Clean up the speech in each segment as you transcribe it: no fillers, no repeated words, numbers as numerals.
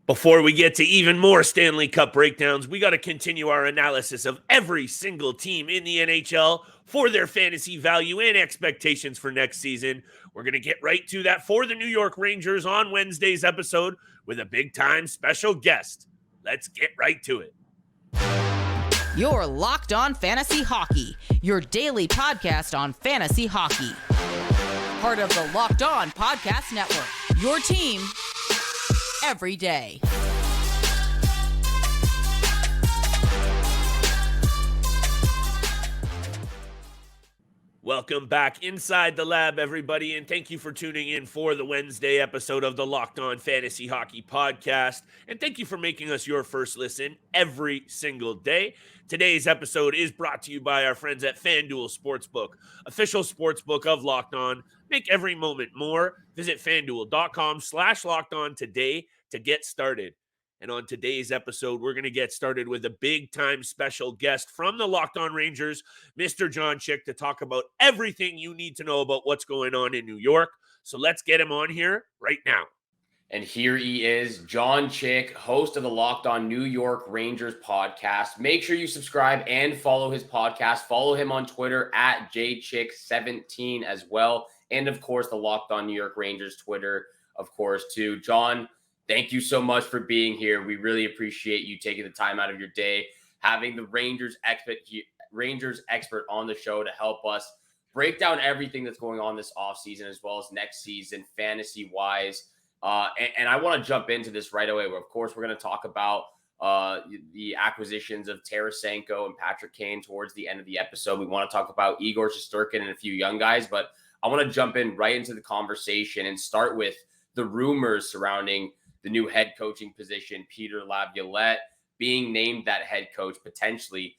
Before we get to even more Stanley Cup breakdowns, we got to continue our analysis of every single team in the NHL for their fantasy value and expectations for next season. We're going to get right to that for the New York Rangers on Wednesday's episode with a big-time special guest. Let's get right to it. You're Locked On Fantasy Hockey, your daily podcast on fantasy hockey. Part of the Locked On Podcast Network, your team every day. Welcome back inside the lab, everybody, and thank you for tuning in for the Wednesday episode of the Locked On Fantasy Hockey Podcast, and thank you for making us your first listen every single day. Today's episode is brought to you by our friends at FanDuel Sportsbook, official sportsbook of Locked On. Make every moment more. Visit FanDuel.com/LockedOn today to get started. And on today's episode, we're going to get started with a big-time special guest from the Locked On Rangers, Mr. John Chik, to talk about everything you need to know about what's going on in New York. So let's get him on here right now. And here he is, John Chik, host of the Locked On New York Rangers podcast. Make sure you subscribe and follow his podcast. Follow him on Twitter at jchick17 as well. And, of course, the Locked On New York Rangers Twitter, of course, too. John, thank you so much for being here. We really appreciate you taking the time out of your day, having the Rangers expert on the show to help us break down everything that's going on this offseason as well as next season, fantasy-wise. And I want to jump into this right away. Of course, we're going to talk about the acquisitions of Tarasenko and Patrick Kane towards the end of the episode. We want to talk about Igor Shesterkin and a few young guys, but I want to jump in right into the conversation and start with the rumors surrounding the new head coaching position, Peter Laviolette being named that head coach potentially.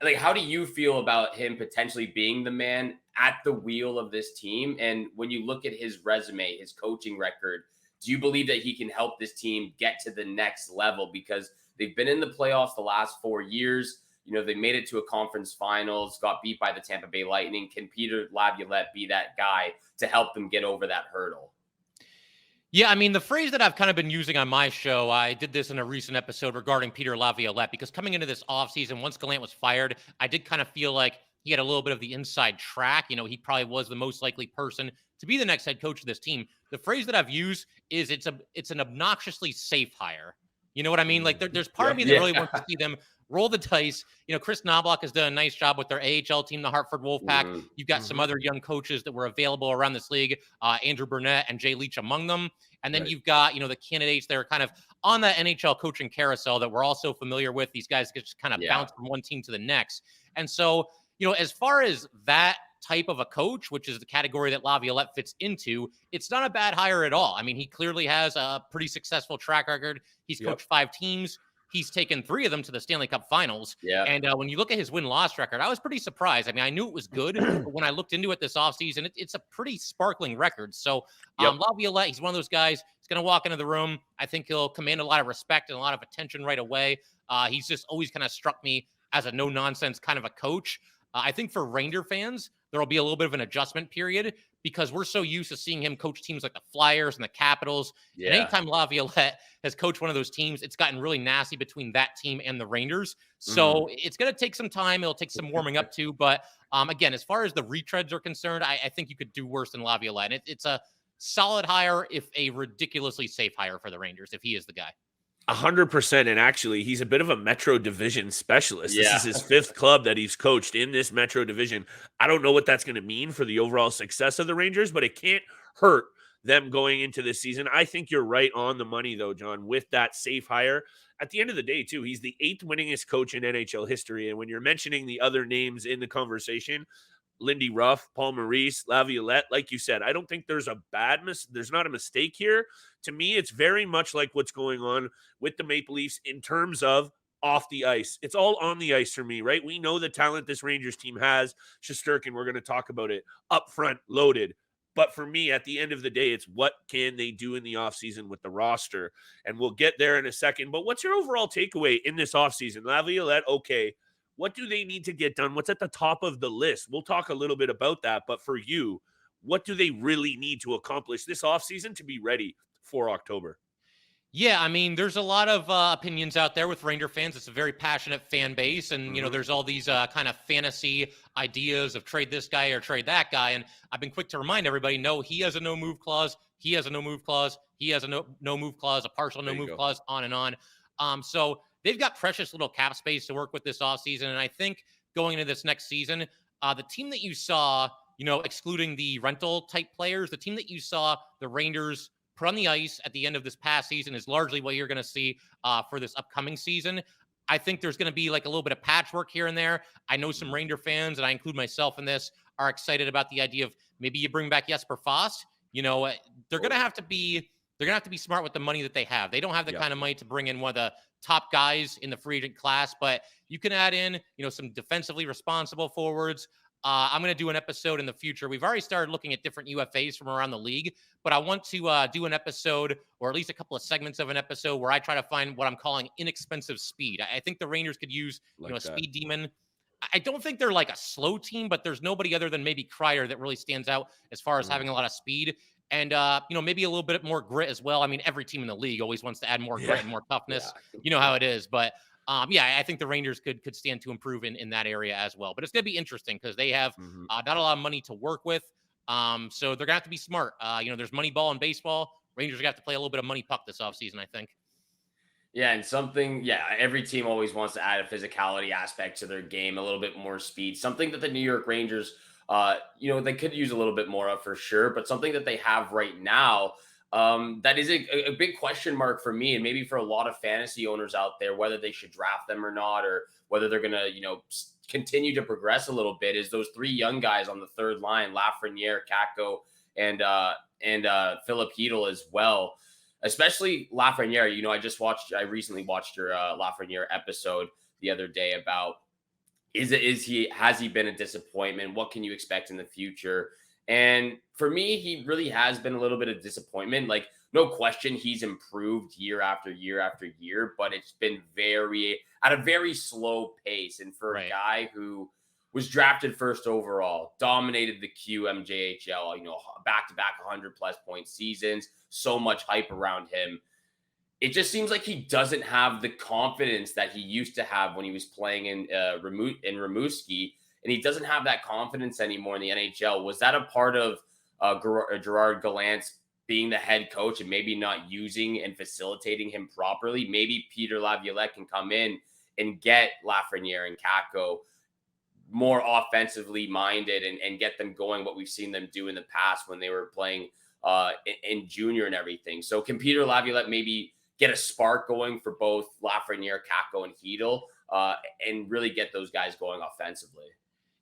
Like, how do you feel about him potentially being the man at the wheel of this team? And when you look at his resume, his coaching record, do you believe that he can help this team get to the next level? Because they've been in the playoffs the last 4 years. You know, they made it to a conference finals, got beat by the Tampa Bay Lightning. Can Peter Laviolette be that guy to help them get over that hurdle? Yeah, I mean, the phrase that I've kind of been using on my show, I did this in a recent episode regarding Peter Laviolette, because coming into this offseason, once Gallant was fired, I did kind of feel like he had a little bit of the inside track. You know, he probably was the most likely person to be the next head coach of this team. The phrase that I've used is it's an obnoxiously safe hire. You know what I mean? Like, there's part of me that really wants to see them roll the dice. You know, Chris Knobloch has done a nice job with their AHL team, the Hartford Wolfpack. You've got some other young coaches that were available around this league, Andrew Burnett and Jay Leach among them. And then you've got, you know, the candidates that are kind of on the NHL coaching carousel that we're also familiar with. These guys just kind of bounce from one team to the next. And so, you know, as far as that type of a coach, which is the category that Laviolette fits into, it's not a bad hire at all. I mean, he clearly has a pretty successful track record. He's coached 5 teams. He's taken 3 of them to the Stanley Cup Finals. Yeah. And when you look at his win-loss record, I was pretty surprised. I mean, I knew it was good, but when I looked into it this offseason, it's a pretty sparkling record. So Laviolette, he's one of those guys. He's going to walk into the room. I think he'll command a lot of respect and a lot of attention right away. He's just always kind of struck me as a no-nonsense kind of a coach. I think for Ranger fans, there will be a little bit of an adjustment period because we're so used to seeing him coach teams like the Flyers and the Capitals. Yeah. And anytime Laviolette has coached one of those teams, it's gotten really nasty between that team and the Rangers. So it's going to take some time. It'll take some warming up to. But again, as far as the retreads are concerned, I think you could do worse than Laviolette. It's a solid hire, if a ridiculously safe hire for the Rangers, if he is the guy. 100%. And actually, he's a bit of a Metro Division specialist. This is his 5th club that he's coached in this Metro Division. I don't know what that's going to mean for the overall success of the Rangers, but it can't hurt them going into this season. I think you're right on the money, though, John, with that safe hire. At the end of the day, too, he's the 8th winningest coach in NHL history. And when you're mentioning the other names in the conversation, Lindy Ruff, Paul Maurice, Laviolette, like you said, I don't think there's there's not a mistake here. To me, it's very much like what's going on with the Maple Leafs in terms of off the ice. It's all on the ice for me, right? We know the talent this Rangers team has. Shesterkin, we're going to talk about it, up front, loaded. But for me, at the end of the day, it's what can they do in the offseason with the roster? And we'll get there in a second. But what's your overall takeaway in this offseason? Laviolette, okay. What do they need to get done? What's at the top of the list? We'll talk a little bit about that. But for you, what do they really need to accomplish this offseason to be ready for October? Yeah, I mean, there's a lot of opinions out there with Ranger fans. It's a very passionate fan base. And, there's all these kind of fantasy ideas of trade this guy or trade that guy. And I've been quick to remind everybody, no, he has a no move clause. He has a no move clause. He has a no move clause, a partial no move clause, on and on. So they've got precious little cap space to work with this offseason. And I think going into this next season, the team that you saw, excluding the rental type players, the team that you saw the Rangers put on the ice at the end of this past season is largely what you're going to see for this upcoming season. I think there's going to be like a little bit of patchwork here and there. I know some Ranger fans, and I include myself in this, are excited about the idea of maybe you bring back Jesper Fast. They're going to have to be smart with the money that they have. They don't have the kind of money to bring in one of the top guys in the free agent class, but you can add in, some defensively responsible forwards. I'm going to do an episode in the future. We've already started looking at different UFAs from around the league, but I want to do an episode, or at least a couple of segments of an episode, where I try to find what I'm calling inexpensive speed. I think the Rangers could use, a speed demon. I don't think they're like a slow team, but there's nobody other than maybe Kreider that really stands out as far as having a lot of speed. And, maybe a little bit more grit as well. I mean, every team in the league always wants to add more grit and more toughness. You know how it is. But I think the Rangers could stand to improve in that area as well. But it's going to be interesting because they have not a lot of money to work with. So they're going to have to be smart. There's money ball in baseball. Rangers are going to have to play a little bit of money puck this offseason, I think. Yeah, and every team always wants to add a physicality aspect to their game, a little bit more speed, something that the New York Rangers, they could use a little bit more of for sure, but something that they have right now, that is a big question mark for me, and maybe for a lot of fantasy owners out there, whether they should draft them or not, or whether they're going to, continue to progress a little bit, is those three young guys on the third line, Lafreniere, Kakko, and Philip Hedl as well. Especially Lafreniere. I recently watched your Lafreniere episode the other day about has he been a disappointment? What can you expect in the future? And for me, he really has been a little bit of disappointment. Like, no question, he's improved year after year after year, but it's been at a very slow pace. And for a guy who was drafted first overall, dominated the QMJHL, back-to-back 100-plus point seasons, so much hype around him. It just seems like he doesn't have the confidence that he used to have when he was playing in Rimouski, and he doesn't have that confidence anymore in the NHL. Was that a part of Gerard Gallant's being the head coach and maybe not using and facilitating him properly? Maybe Peter Laviolette can come in and get Lafreniere and Kakko more offensively minded and get them going, what we've seen them do in the past when they were playing in junior and everything. So can Peter Laviolette maybe get a spark going for both Lafreniere, Kakko, and Hedl, and really get those guys going offensively?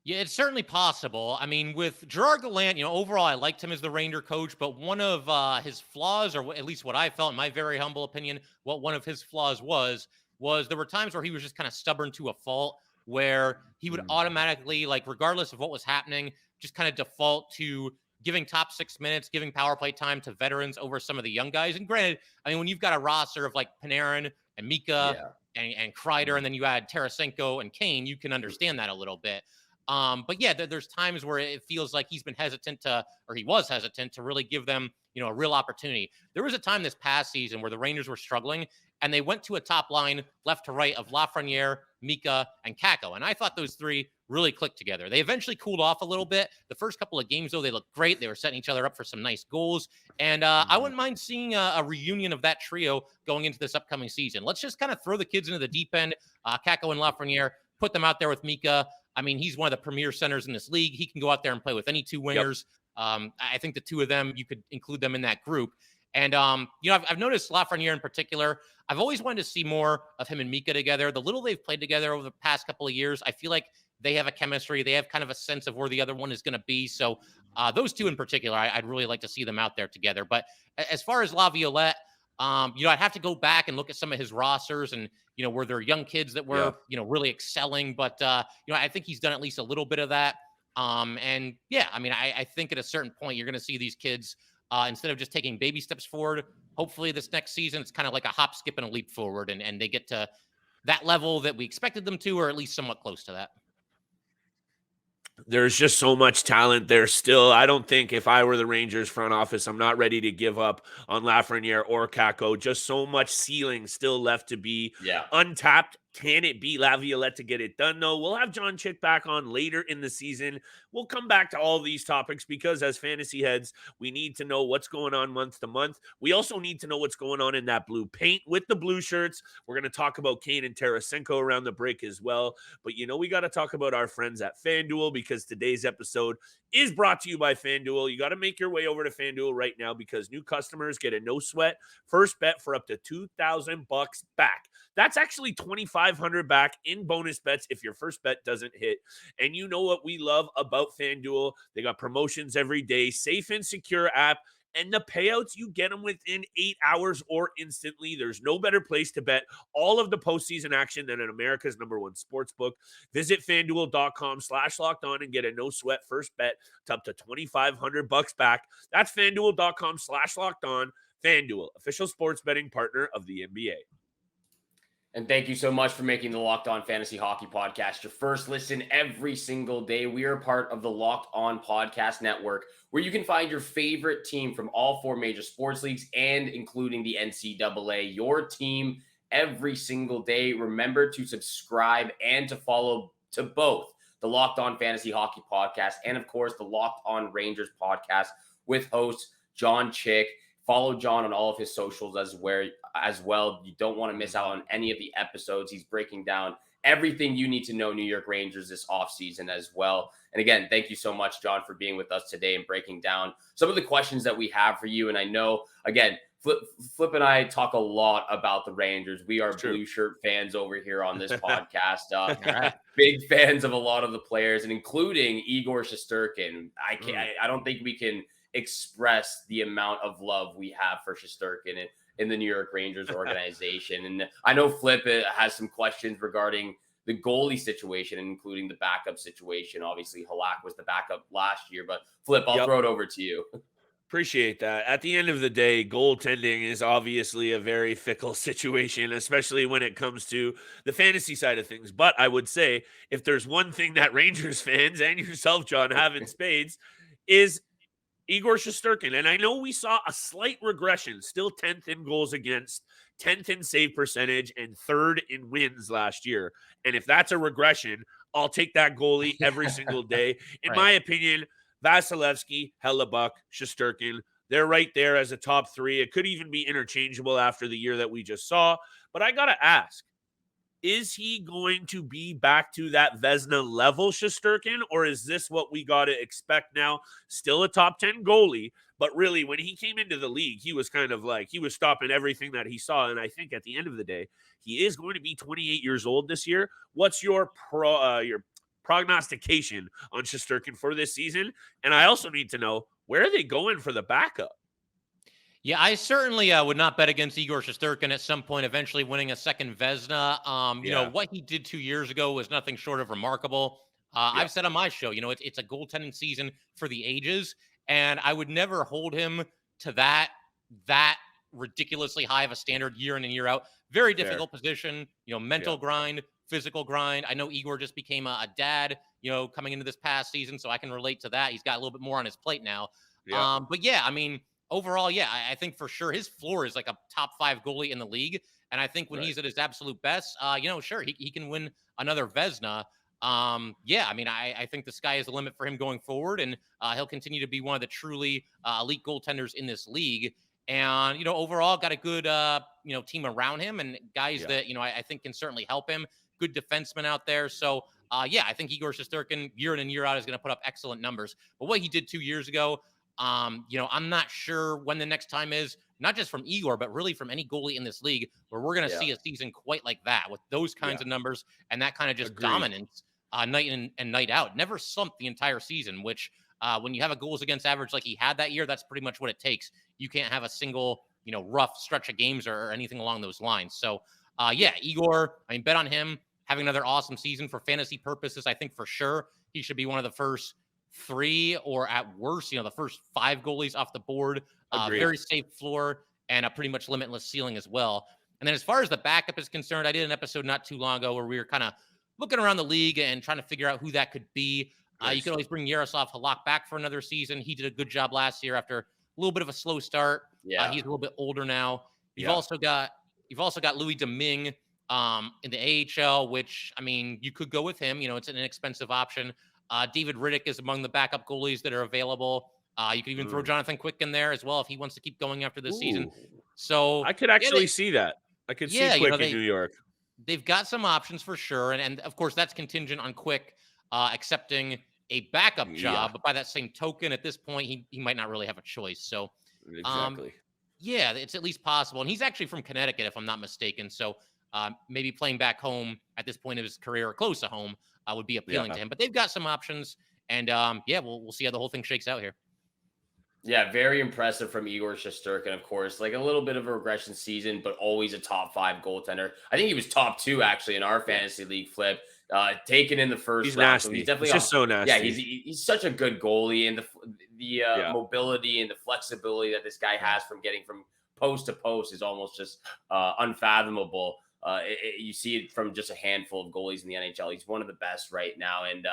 Yeah, it's certainly possible. I mean, with Gerard Gallant, overall, I liked him as the Ranger coach, but one of his flaws, or at least what I felt in my very humble opinion, what one of his flaws was there were times where he was just kind of stubborn to a fault, where he would automatically, like, regardless of what was happening, just kind of default to giving top 6 minutes, giving power play time to veterans over some of the young guys. And granted, I mean, when you've got a roster of like Panarin and Mika and Kreider, and then you add Tarasenko and Kane, you can understand that a little bit. But yeah, there's times where it feels like he was hesitant to really give them, a real opportunity. There was a time this past season where the Rangers were struggling, and they went to a top line left to right of Lafreniere, Mika, and Kakko. And I thought those three really clicked together. They eventually cooled off a little bit. The first couple of games, though, they looked great. They were setting each other up for some nice goals. And I wouldn't mind seeing a reunion of that trio going into this upcoming season. Let's just kind of throw the kids into the deep end, Kakko and Lafreniere, put them out there with Mika. I mean, he's one of the premier centers in this league. He can go out there and play with any two wingers. I think the two of them, you could include them in that group. And, I've noticed Lafreniere in particular. I've always wanted to see more of him and Mika together. The little they've played together over the past couple of years, I feel like they have a chemistry. They have kind of a sense of where the other one is going to be. So those two in particular, I'd really like to see them out there together. But as far as Laviolette, I'd have to go back and look at some of his rosters and, were there young kids that were, really excelling. But, I think he's done at least a little bit of that. I think at a certain point, you're going to see these kids, instead of just taking baby steps forward, hopefully this next season, it's kind of like a hop, skip, and a leap forward. And they get to that level that we expected them to, or at least somewhat close to that. There's just so much talent there still. I don't think if I were the Rangers front office, I'm not ready to give up on Lafreniere or Kako. Just so much ceiling still left to be Yeah. untapped. Can it be Laviolette to get it done? No, we'll have John Chik back on later in the season. We'll come back to all these topics because as fantasy heads, we need to know what's going on month to month. We also need to know what's going on in that blue paint with the blue shirts. We're going to talk about Kane and Tarasenko around the break as well. But we got to talk about our friends at FanDuel because today's episode is brought to you by FanDuel. You got to make your way over to FanDuel right now because new customers get a no sweat first bet for up to $2,000 back. That's actually $2,500 back in bonus bets if your first bet doesn't hit. And you know what we love about FanDuel? They got promotions every day, safe and secure app. And the payouts, you get them within 8 hours or instantly. There's no better place to bet all of the postseason action than at America's #1 sportsbook. Visit FanDuel.com/lockedon and get a no sweat first bet to up to $2,500 back. That's FanDuel.com/lockedon. FanDuel, official sports betting partner of the NBA. And thank you so much for making the Locked On Fantasy Hockey Podcast your first listen every single day. We are part of the Locked On Podcast Network, where you can find your favorite team from all 4 major sports leagues and including the NCAA, your team every single day. Remember to subscribe and to follow to both the Locked On Fantasy Hockey Podcast and, of course, the Locked On Rangers Podcast with host John Chik. Follow John on all of his socials as well. You don't want to miss out on any of the episodes. He's breaking down everything you need to know New York Rangers this offseason as well. And again, thank you so much, John, for being with us today and breaking down some of the questions that we have for you. And I know, again, Flip and I talk a lot about the Rangers. We are blue shirt fans over here on this podcast. Big fans of a lot of the players, and including Igor Shesterkin. I don't think we can express the amount of love we have for Shesterkin in the New York Rangers organization. And I know Flip has some questions regarding the goalie situation, including the backup situation. Obviously, Halak was the backup last year, but Flip, I'll throw it over to you. Appreciate that. At the end of the day, goaltending is obviously a very fickle situation, especially when it comes to the fantasy side of things. But I would say if there's one thing that Rangers fans and yourself, John, have in spades is Igor Shesterkin. And I know we saw a slight regression, still 10th in goals against, 10th in save percentage, and 3rd in wins last year. And if that's a regression, I'll take that goalie every single day. In my opinion, Vasilevsky, Hellebuck, Shesterkin, they're right there as a top 3. It could even be interchangeable after the year that we just saw. But I got to ask, is he going to be back to that Vezina level, Shesterkin, or is this what we got to expect now? Still a top 10 goalie, but really when he came into the league, he was kind of like, he was stopping everything that he saw. And I think at the end of the day, he is going to be 28 years old this year. What's your prognostication on Shesterkin for this season? And I also need to know, where are they going for the backup? Yeah, I certainly would not bet against Igor Shesterkin at some point eventually winning a second Vezina. You know, what he did 2 years ago was nothing short of remarkable. I've said on my show, it's a goaltending season for the ages, and I would never hold him to that ridiculously high of a standard year in and year out. Very difficult position, mental grind, physical grind. I know Igor just became a dad, coming into this past season, so I can relate to that. He's got a little bit more on his plate now. But yeah, I mean, overall, I think for sure his floor is like a top 5 goalie in the league. And I think when he's at his absolute best, sure, he can win another Vezina. I mean, I think the sky is the limit for him going forward, and he'll continue to be one of the truly elite goaltenders in this league. And, overall got a good, team around him and guys that, I think can certainly help him. Good defenseman out there. So, I think Igor Shesterkin year in and year out is going to put up excellent numbers. But what he did 2 years ago, I'm not sure when the next time is, not just from Igor, but really from any goalie in this league where we're going to see a season quite like that with those kinds of numbers and that kind of just dominance night in and night out. Never slumped the entire season, which when you have a goals against average like he had that year, that's pretty much what it takes. You can't have a single, rough stretch of games or anything along those lines. So, Igor, I mean, bet on him having another awesome season for fantasy purposes. I think for sure he should be one of the first 3 or at worst, the first 5 goalies off the board. Very safe floor and a pretty much limitless ceiling as well. And then as far as the backup is concerned, I did an episode not too long ago where we were kind of looking around the league and trying to figure out who that could be. You Nice. could always bring Yaroslav Halak back for another season. He did a good job last year after a little bit of a slow start. Yeah. He's a little bit older now. You've Yeah. also got Louis Domingue in the AHL, which, I mean, you could go with him. It's an inexpensive option. David Riddick is among the backup goalies that are available. You could even throw Jonathan Quick in there as well if he wants to keep going after this season. Ooh. So I could actually see that. I could see Quick in New York. they've got some options for sure. And of course, that's contingent on Quick accepting a backup job. Yeah. But by that same token, at this point, he might not really have a choice. So, Exactly. yeah, it's at least possible. And he's actually from Connecticut, if I'm not mistaken. So maybe playing back home at this point of his career or close to home would be appealing to him. But they've got some options. And yeah, we'll see how the whole thing shakes out here. Yeah, very impressive from Igor Shesterkin, of course. Like a little bit of a regression season, but always a top 5 goaltender. I think he was top 2 actually in our fantasy league flip. Taken in the first He's round. nasty. So he's definitely just so nasty. Yeah, he's such a good goalie, and the mobility and the flexibility that this guy has from getting from post to post is almost just unfathomable. You see it from just a handful of goalies in the NHL. He's one of the best right now, and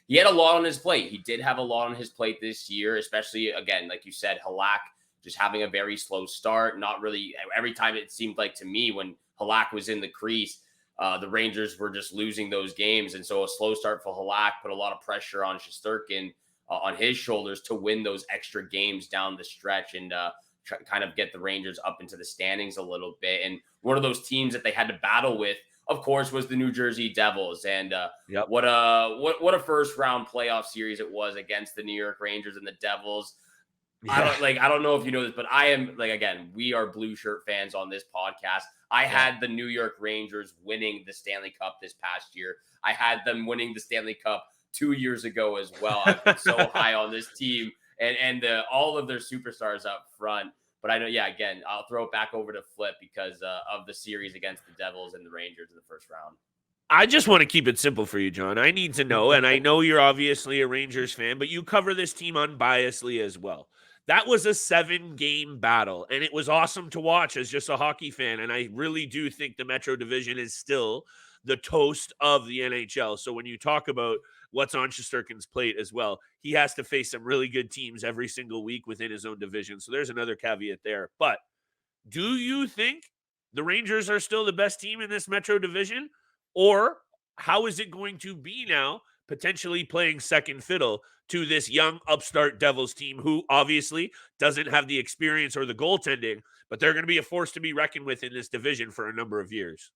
he had a lot on his plate. He did have a lot on his plate this year, especially, again, like you said, Halak just having a very slow start. Not really every time it seemed like to me when Halak was in the crease, the Rangers were just losing those games. And so a slow start for Halak put a lot of pressure on Shesterkin on his shoulders to win those extra games down the stretch and kind of get the Rangers up into the standings a little bit. And one of those teams that they had to battle with, of course, was the New Jersey Devils. And what a first round playoff series it was against the New York Rangers and the Devils. Yeah. I don't know if you know this, but I am again, we are blue shirt fans on this podcast. I had the New York Rangers winning the Stanley Cup this past year. I had them winning the Stanley Cup 2 years ago as well. I've been so high on this team and all of their superstars up front. But I know, again, I'll throw it back over to Flip because of the series against the Devils and the Rangers in the first round. I just want to keep it simple for you, John. I need to know, and I know you're obviously a Rangers fan, but you cover this team unbiasedly as well. That was a 7-game battle, and it was awesome to watch as just a hockey fan, and I really do think the Metro Division is still the toast of the NHL. So when you talk about what's on Shesterkin's plate as well, he has to face some really good teams every single week within his own division. So there's another caveat there. But do you think the Rangers are still the best team in this Metro Division? Or how is it going to be now, potentially playing second fiddle to this young upstart Devils team who obviously doesn't have the experience or the goaltending, but they're going to be a force to be reckoned with in this division for a number of years?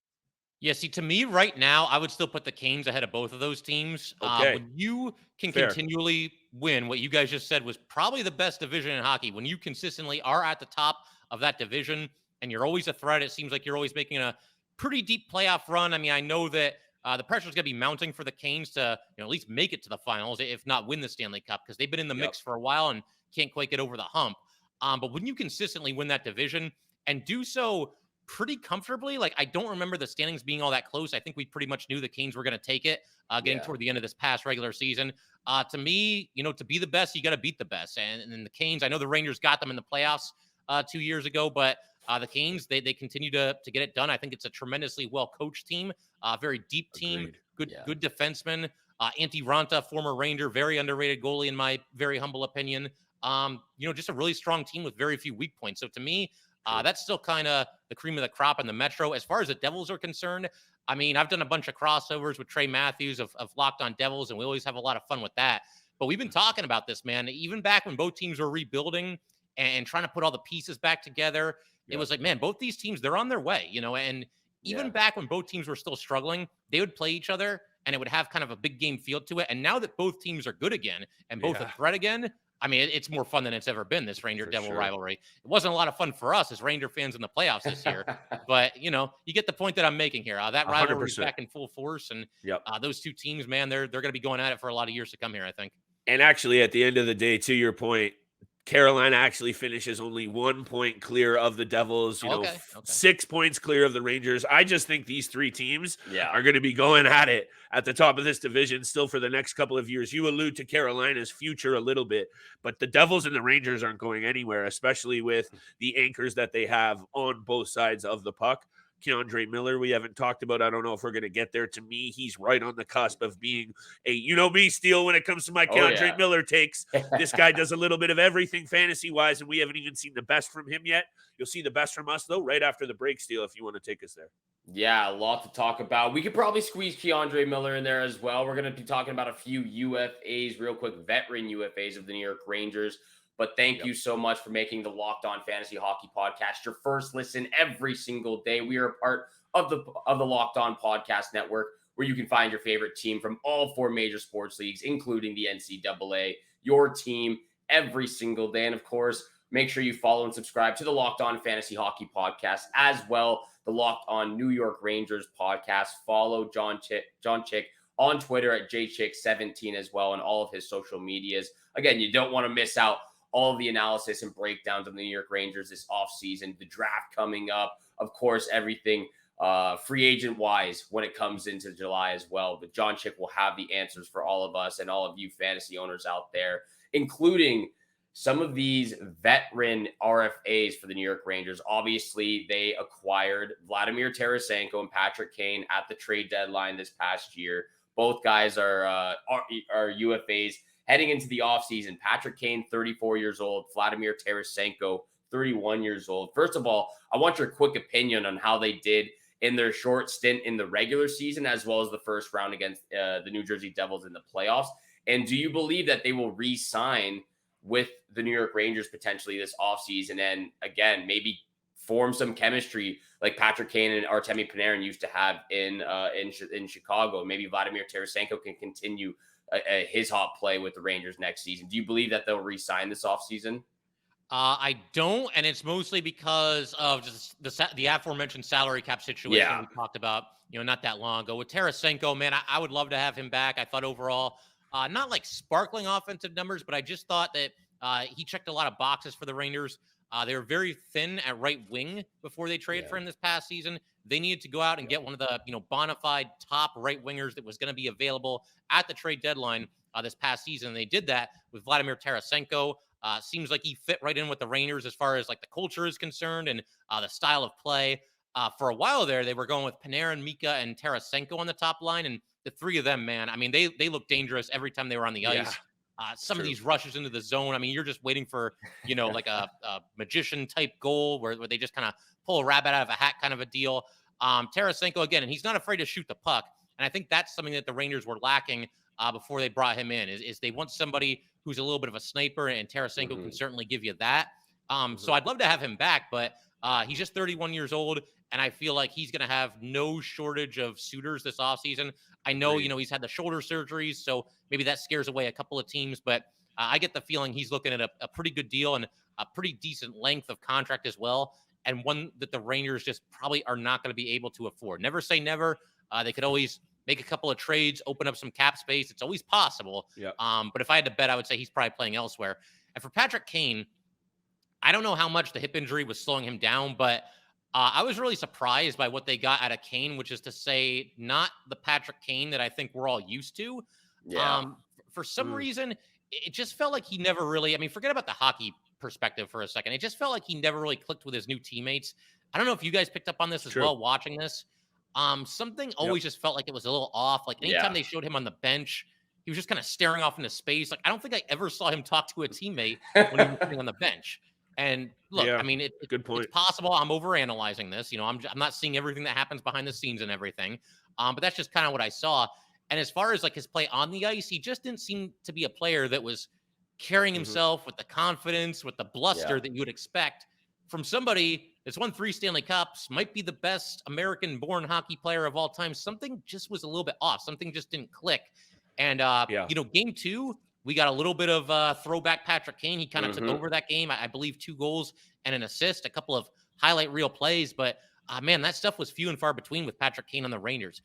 Yeah, see, to me right now, I would still put the Canes ahead of both of those teams. Okay. When you can continually win, what you guys just said was probably the best division in hockey. When you consistently are at the top of that division and you're always a threat, it seems like you're always making a pretty deep playoff run. I mean, I know that the pressure is going to be mounting for the Canes to at least make it to the finals, if not win the Stanley Cup, because they've been in the mix for a while and can't quite get over the hump. But when you consistently win that division and do so pretty comfortably, like I don't remember the standings being all that close. I think we pretty much knew the Canes were going to take it getting toward the end of this past regular season. To me, to be the best, you got to beat the best. And the Canes, I know the Rangers got them in the playoffs 2 years ago, but the Canes, they continue to get it done. I think it's a tremendously well-coached team, very deep team, good defenseman. Antti Ranta, former Ranger, very underrated goalie in my very humble opinion. Just a really strong team with very few weak points. So to me, that's still kind of the cream of the crop in the Metro. As far as the Devils are concerned, I mean, I've done a bunch of crossovers with Trey Matthews of Locked On Devils, and we always have a lot of fun with that. But we've been talking about this, man. Even back when both teams were rebuilding and trying to put all the pieces back together, it was like, man, both these teams, they're on their way, and even back when both teams were still struggling, they would play each other and it would have kind of a big game feel to it. And now that both teams are good again and both a threat again, I mean, it's more fun than it's ever been, this Ranger-Devil rivalry. It wasn't a lot of fun for us as Ranger fans in the playoffs this year, but, you get the point that I'm making here. That rivalry is back in full force, and those two teams, man, they're going to be going at it for a lot of years to come here, I think. And actually, at the end of the day, to your point, Carolina actually finishes only 1 point clear of the Devils, 6 points clear of the Rangers. I just think these three teams are going to be going at it at the top of this division still for the next couple of years. You allude to Carolina's future a little bit, but the Devils and the Rangers aren't going anywhere, especially with the anchors that they have on both sides of the puck. Keandre Miller, we haven't talked about. I don't know if we're going to get there. To me, he's right on the cusp of being a, me, Steele, when it comes to my Keandre Miller takes. This guy does a little bit of everything fantasy-wise, and we haven't even seen the best from him yet. You'll see the best from us, though, right after the break, Steele, if you want to take us there. Yeah, a lot to talk about. We could probably squeeze Keandre Miller in there as well. We're going to be talking about a few UFAs, real quick, veteran UFAs of the New York Rangers. But thank you so much for making the Locked On Fantasy Hockey Podcast your first listen every single day. We are a part of the Locked On Podcast Network, where you can find your favorite team from all 4 major sports leagues, including the NCAA, your team every single day. And of course, make sure you follow and subscribe to the Locked On Fantasy Hockey Podcast as well. The Locked On New York Rangers podcast. Follow John Chik on Twitter at jchick17 as well, and all of his social medias. Again, you don't want to miss out all of the analysis and breakdowns of the New York Rangers this offseason, the draft coming up, of course, everything free agent wise when it comes into July as well. But John Chik will have the answers for all of us and all of you fantasy owners out there, including some of these veteran RFAs for the New York Rangers. Obviously, they acquired Vladimir Tarasenko and Patrick Kane at the trade deadline this past year. Both guys are UFAs heading into the offseason. Patrick Kane, 34 years old. Vladimir Tarasenko, 31 years old. First of all, I want your quick opinion on how they did in their short stint in the regular season, as well as the first round against the New Jersey Devils in the playoffs. And do you believe that they will re-sign with the New York Rangers potentially this offseason, and again, maybe form some chemistry like Patrick Kane and Artemi Panarin used to have in Chicago? Maybe Vladimir Tarasenko can continue his hot play with the Rangers next season. Do you believe that they'll re-sign this offseason? I don't, and it's mostly because of just the aforementioned salary cap situation we talked about, not that long ago. With Tarasenko, man, I would love to have him back. I thought overall, not like sparkling offensive numbers, but I just thought that he checked a lot of boxes for the Rangers. They were very thin at right wing before they traded for him this past season. They needed to go out and get one of the bona fide top right wingers that was going to be available at the trade deadline this past season. And they did that with Vladimir Tarasenko. Seems like he fit right in with the Rangers as far as like the culture is concerned and the style of play. For a while there, they were going with Panarin, Mika, and Tarasenko on the top line, and the 3 of them, man, I mean, they look dangerous every time they were on the ice. Some of these rushes into the zone, I mean, you're just waiting for, like a magician type goal where they just kind of pull a rabbit out of a hat kind of a deal. Tarasenko, again, and he's not afraid to shoot the puck. And I think that's something that the Rangers were lacking before they brought him in, is they want somebody who's a little bit of a sniper, and Tarasenko can certainly give you that. So I'd love to have him back, but he's just 31 years old, and I feel like he's going to have no shortage of suitors this offseason. I know, he's had the shoulder surgeries, so maybe that scares away a couple of teams, but I get the feeling he's looking at a pretty good deal and a pretty decent length of contract as well, and one that the Rangers just probably are not going to be able to afford. Never say never. They could always make a couple of trades, open up some cap space. It's always possible. But if I had to bet, I would say he's probably playing elsewhere. And for Patrick Kane, I don't know how much the hip injury was slowing him down, but I was really surprised by what they got out of Kane, which is to say not the Patrick Kane that I think we're all used to. For some reason, it just felt like he never really, forget about the hockey perspective for a second. It just felt like he never really clicked with his new teammates. I don't know if you guys picked up on this as well watching this. Something always just felt like it was a little off. Like anytime they showed him on the bench, he was just kind of staring off into space. Like I don't think I ever saw him talk to a teammate when he was sitting on the bench. And look, good point. It's possible I'm overanalyzing this. I'm not seeing everything that happens behind the scenes and everything. But that's just kind of what I saw. And as far as like his play on the ice, he just didn't seem to be a player that was carrying himself with the confidence, with the bluster that you would expect from somebody that's won 3 Stanley Cups, might be the best American-born hockey player of all time. Something just was a little bit off. Something just didn't click. And, game 2, we got a little bit of throwback Patrick Kane. He kind of took over that game. I believe 2 goals and an assist, a couple of highlight reel plays. But, man, that stuff was few and far between with Patrick Kane on the Rangers.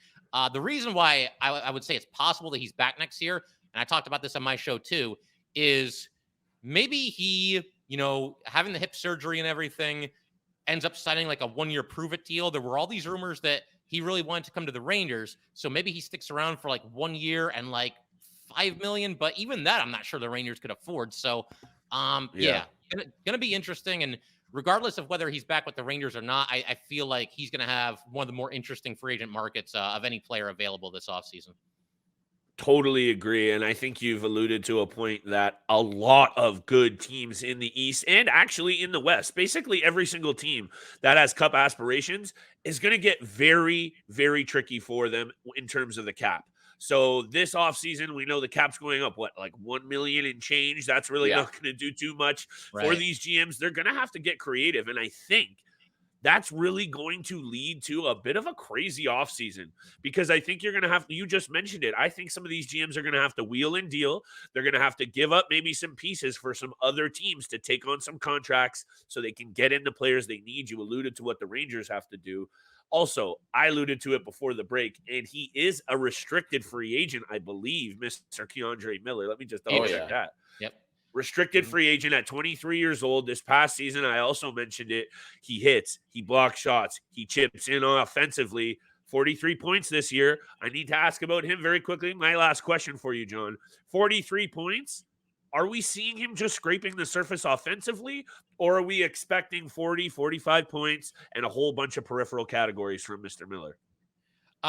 The reason why I would say it's possible that he's back next year, and I talked about this on my show too, is maybe he, having the hip surgery and everything, ends up signing like a 1-year prove-it deal. There were all these rumors that he really wanted to come to the Rangers. So maybe he sticks around for like 1 year and like $5 million. But even that, I'm not sure the Rangers could afford. So, gonna be interesting. And regardless of whether he's back with the Rangers or not, I feel like he's going to have one of the more interesting free agent markets of any player available this offseason. Totally agree. And I think you've alluded to a point that a lot of good teams in the East and actually in the West, basically every single team that has cup aspirations is going to get very, very tricky for them in terms of the cap. So this offseason, we know the cap's going up, like 1 million and change. That's really not going to do too much for these GMs. They're going to have to get creative. And I think that's really going to lead to a bit of a crazy offseason, because I think you're going to have, you just mentioned it, I think some of these GMs are going to have to wheel and deal. They're going to have to give up maybe some pieces for some other teams to take on some contracts so they can get into players they need. You alluded to what the Rangers have to do. Also, I alluded to it before the break, and he is a restricted free agent, I believe, Mr. Keandre Miller. Let me just double check that. Yep. Restricted free agent at 23 years old. This past season, I also mentioned it. He hits, he blocks shots, he chips in offensively. 43 points this year. I need to ask about him very quickly. My last question for you, John. 43 points. Are we seeing him just scraping the surface offensively, or are we expecting 40, 45 points and a whole bunch of peripheral categories from Mr. Miller?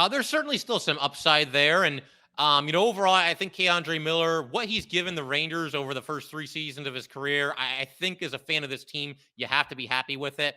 There's certainly still some upside there. And overall, I think Keandre Miller, what he's given the Rangers over the first 3 seasons of his career, I think as a fan of this team, you have to be happy with it.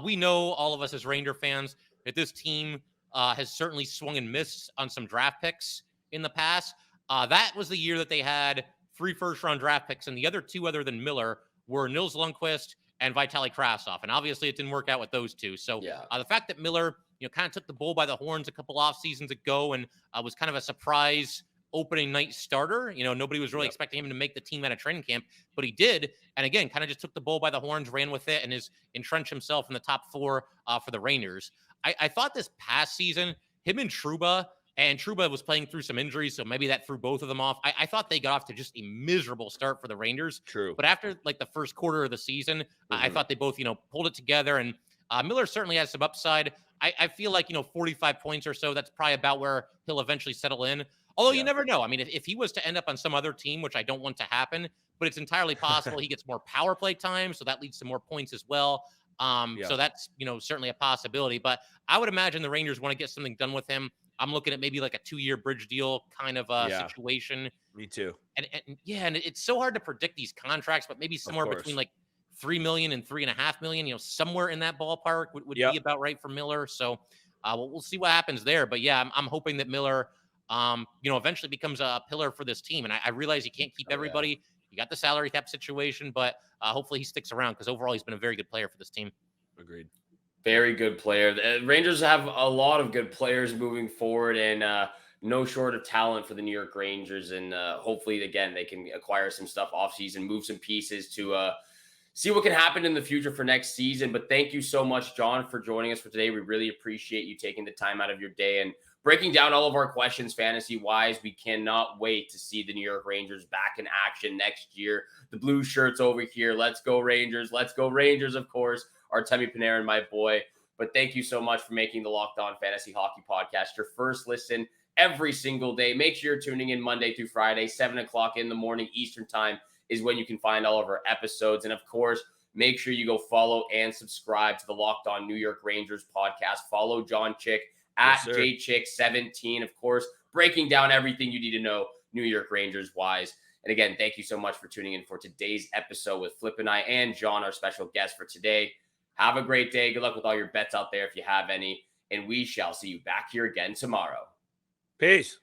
We know, all of us as Ranger fans, that this team has certainly swung and missed on some draft picks in the past. That was the year that they had 3 first-round draft picks, and the other 2 other than Miller were Nils Lundqvist and Vitaly Krasov. And obviously it didn't work out with those 2. So the fact that Miller kind of took the bull by the horns a couple off seasons ago and was kind of a surprise opening night starter. Nobody was really expecting him to make the team out of training camp, but he did. And again, kind of just took the bull by the horns, ran with it, and is entrenched himself in the top 4 for the Rangers. I thought this past season, him and Trouba was playing through some injuries, so maybe that threw both of them off. I thought they got off to just a miserable start for the Rangers. True. But after the first quarter of the season, I thought they both, pulled it together. And Miller certainly has some upside. I feel like, 45 points or so, that's probably about where he'll eventually settle in. Although you never know. I mean, if he was to end up on some other team, which I don't want to happen, but it's entirely possible he gets more power play time, so that leads to more points as well. So that's, certainly a possibility. But I would imagine the Rangers want to get something done with him. I'm looking at maybe like a 2-year bridge deal kind of situation. Me too. And it's so hard to predict these contracts, but maybe somewhere between like $3 million and $3.5 million, somewhere in that ballpark would be about right for Miller. So we'll see what happens there. But yeah, I'm hoping that Miller, eventually becomes a pillar for this team. And I realize you can't keep everybody. You got the salary cap situation, but hopefully he sticks around, because overall he's been a very good player for this team. Agreed. Very good player. The Rangers have a lot of good players moving forward, and no short of talent for the New York Rangers. And hopefully, again, they can acquire some stuff offseason, move some pieces to see what can happen in the future for next season. But thank you so much, John, for joining us for today. We really appreciate you taking the time out of your day and breaking down all of our questions fantasy-wise. We cannot wait to see the New York Rangers back in action next year. The blue shirts over here. Let's go Rangers. Let's go Rangers, of course. Artemi Panarin, my boy. But thank you so much for making the Locked On Fantasy Hockey Podcast your first listen every single day. Make sure you're tuning in Monday through Friday, 7 o'clock in the morning Eastern time is when you can find all of our episodes. And of course, make sure you go follow and subscribe to the Locked On New York Rangers podcast. Follow John Chik at JChick17, of course, breaking down everything you need to know New York Rangers wise. And again, thank you so much for tuning in for today's episode with Flip and I and John, our special guest for today. Have a great day. Good luck with all your bets out there if you have any. And we shall see you back here again tomorrow. Peace.